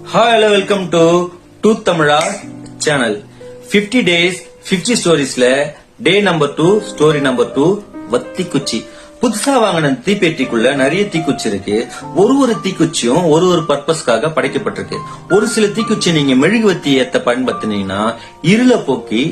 Hi, hello, welcome to Tooth Tamila channel. 50 days, 50 storiesல day number 2, story number 2, வத்தி குச்சி. புதுசா வாங்கின தீப்பெட்டிக்குள்ள நிறைய தீக்குச்சி இருக்கு. ஒரு தீக்குச்சியும் ஒரு பர்பஸ்க்காக படைக்கப்பட்டிருக்கு. ஒரு சில தீக்குச்சி நீங்க மெழுகுவத்தி ஏத்த பயன்படுத்தினீங்கன்னா இருள போக்கி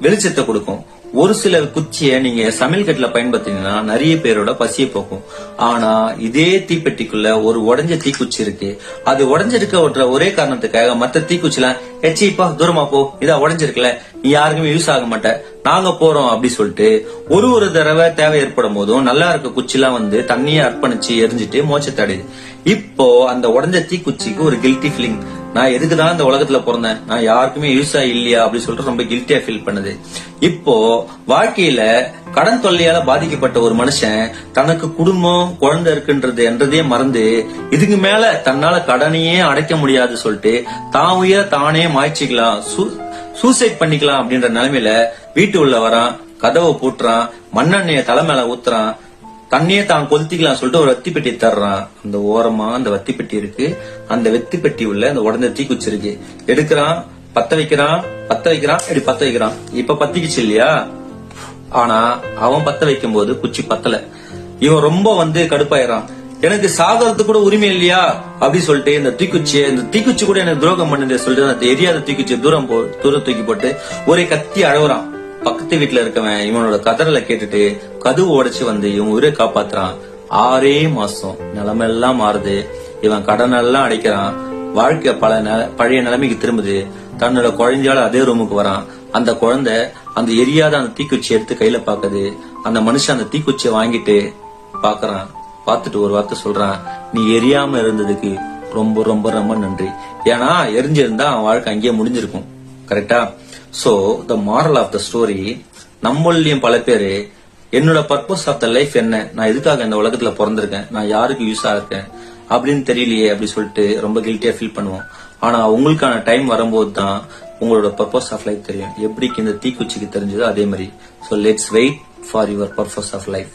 வெளிச்சத்தை கொடுக்கும். ஒரு சில குச்சிய நீங்க சமையல் கட்டுல பயன்படுத்தினீங்கன்னா நிறைய பேரோட பசியை போக்கும். ஆனா இதே தீப்பெட்டிக்குள்ள ஒரு உடஞ்ச தீக்குச்சி இருக்கு. அது உடஞ்சிருக்க ஒரே காரணத்துக்காக மத்த தீக்குச்சிலாம் எச்சிப்பா தூரமா போ, இதா உடஞ்சிருக்கல, நீ யாருக்குமே யூஸ் ஆக மாட்ட, நாங்க போறோம் அப்படி சொல்லிட்டு ஒரு தடவை தேவை ஏற்படும் போதும் நல்லா இருக்க குச்சிலாம் வந்து தண்ணியை அர்ப்பணிச்சு எரிஞ்சிட்டு மோட்சத்தை அடையுது. இப்போ அந்த உடஞ்ச தீக்குச்சிக்கு ஒரு கில்ட்டி ஃபீலிங், நான் எதுக்குதான் இந்த உலகத்துல பிறந்தேன், நான் யாருக்குமே யூஸ் இல்லையா அப்படின்னு சொல்லிட்டு ரொம்ப கில்ட்டியா ஃபீல் பண்ணுது. இப்போ வாழ்க்கையில கடன் தொல்லையால பாதிக்கப்பட்ட ஒரு மனுஷன் தனக்கு குடும்பம் குழந்தை இருக்குன்றது என்றதே மறந்து இதுக்கு மேல தன்னால கடனையே அடைக்க முடியாது சொல்லிட்டு தான் உயிரை தானே மாய்ச்சிக்கலாம், சூசைட் பண்ணிக்கலாம் அப்படின்ற நிலைமையில வீட்டு உள்ள வரான், கதவை பூட்டுறான், மண்ணெண்ணெய தலை மேல ஊத்துறான், தண்ணியே தான் கொளுத்திக்கலாம் சொல்லிட்டு ஒரு வத்தி பெட்டி தர்றான். அந்த ஓரமா அந்த வத்தி பெட்டி இருக்கு. அந்த வெத்தி பெட்டி உள்ள அந்த உடஞ்ச தீக்குச்சி இருக்கு. எடுக்கிறான், பத்த வைக்கிறான், இப்படி பத்த வைக்கிறான். இப்ப பத்திக்குச்சு இல்லையா? ஆனா அவன் பத்த வைக்கும் போது குச்சி பத்தல. இவன் ரொம்ப கடுப்பாயிரான். எனக்கு சாகிறதுக்கு கூட உரிமை இல்லையா அப்படி சொல்லிட்டு இந்த தீக்குச்சி கூட எனக்கு துரோகம் பண்ணுது சொல்லிட்டு அந்த எரியாத தீக்குச்சி தூரம் தூக்கி போட்டு ஒரே கத்தி அழகுறான். பக்கத்து வீட்டுல இருக்கவன் இவனோட கதறலை கேட்டுட்டு கதவு உடைச்சு இவன் உயிரை காப்பாத்துறான். 6 மாசம் நிலைமெல்லாம் மாறுது. இவன் கடன் எல்லாம் அடைக்கிறான். வாழ்க்கை பழைய நிலைமைக்கு திரும்புது. தன்னோட குழந்தையால அதே ரூமுக்கு வரான். அந்த குழந்தை அந்த எரியாத அந்த தீக்குச்சி எடுத்து கையில பாக்குது. அந்த மனுஷன் அந்த தீக்குச்சியை வாங்கிட்டு பாக்குறான். பாத்துட்டு ஒரு வார்த்தை சொல்றான், நீ எரியாம இருந்ததுக்கு ரொம்ப ரொம்ப ரொம்ப நன்றி. ஏன்னா எரிஞ்சிருந்தா அவன் வாழ்க்கை அங்கேயே முடிஞ்சிருக்கும். கரெக்டா? So the moral of the story, நம்மளையும் பல பேரு என்னோட பர்பஸ் ஆஃப் த லைஃப் என்ன, நான் எதுக்காக இந்த உலகத்துல பிறந்திருக்கேன், நான் யாருக்கு யூஸ் ஆயிருக்கேன் அப்படின்னு தெரியலையே அப்படி சொல்லிட்டு ரொம்ப கில்ட்டியா ஃபீல் பண்ணுவோம். ஆனா உங்களுக்கான டைம் வரும்போது தான் உங்களோட பர்பஸ் ஆஃப் லைஃப் தெரியும். எப்படிக்கு இந்த தீக்குச்சிக்கு தெரிஞ்சதோ அதே மாதிரி. So let's wait for your purpose of life.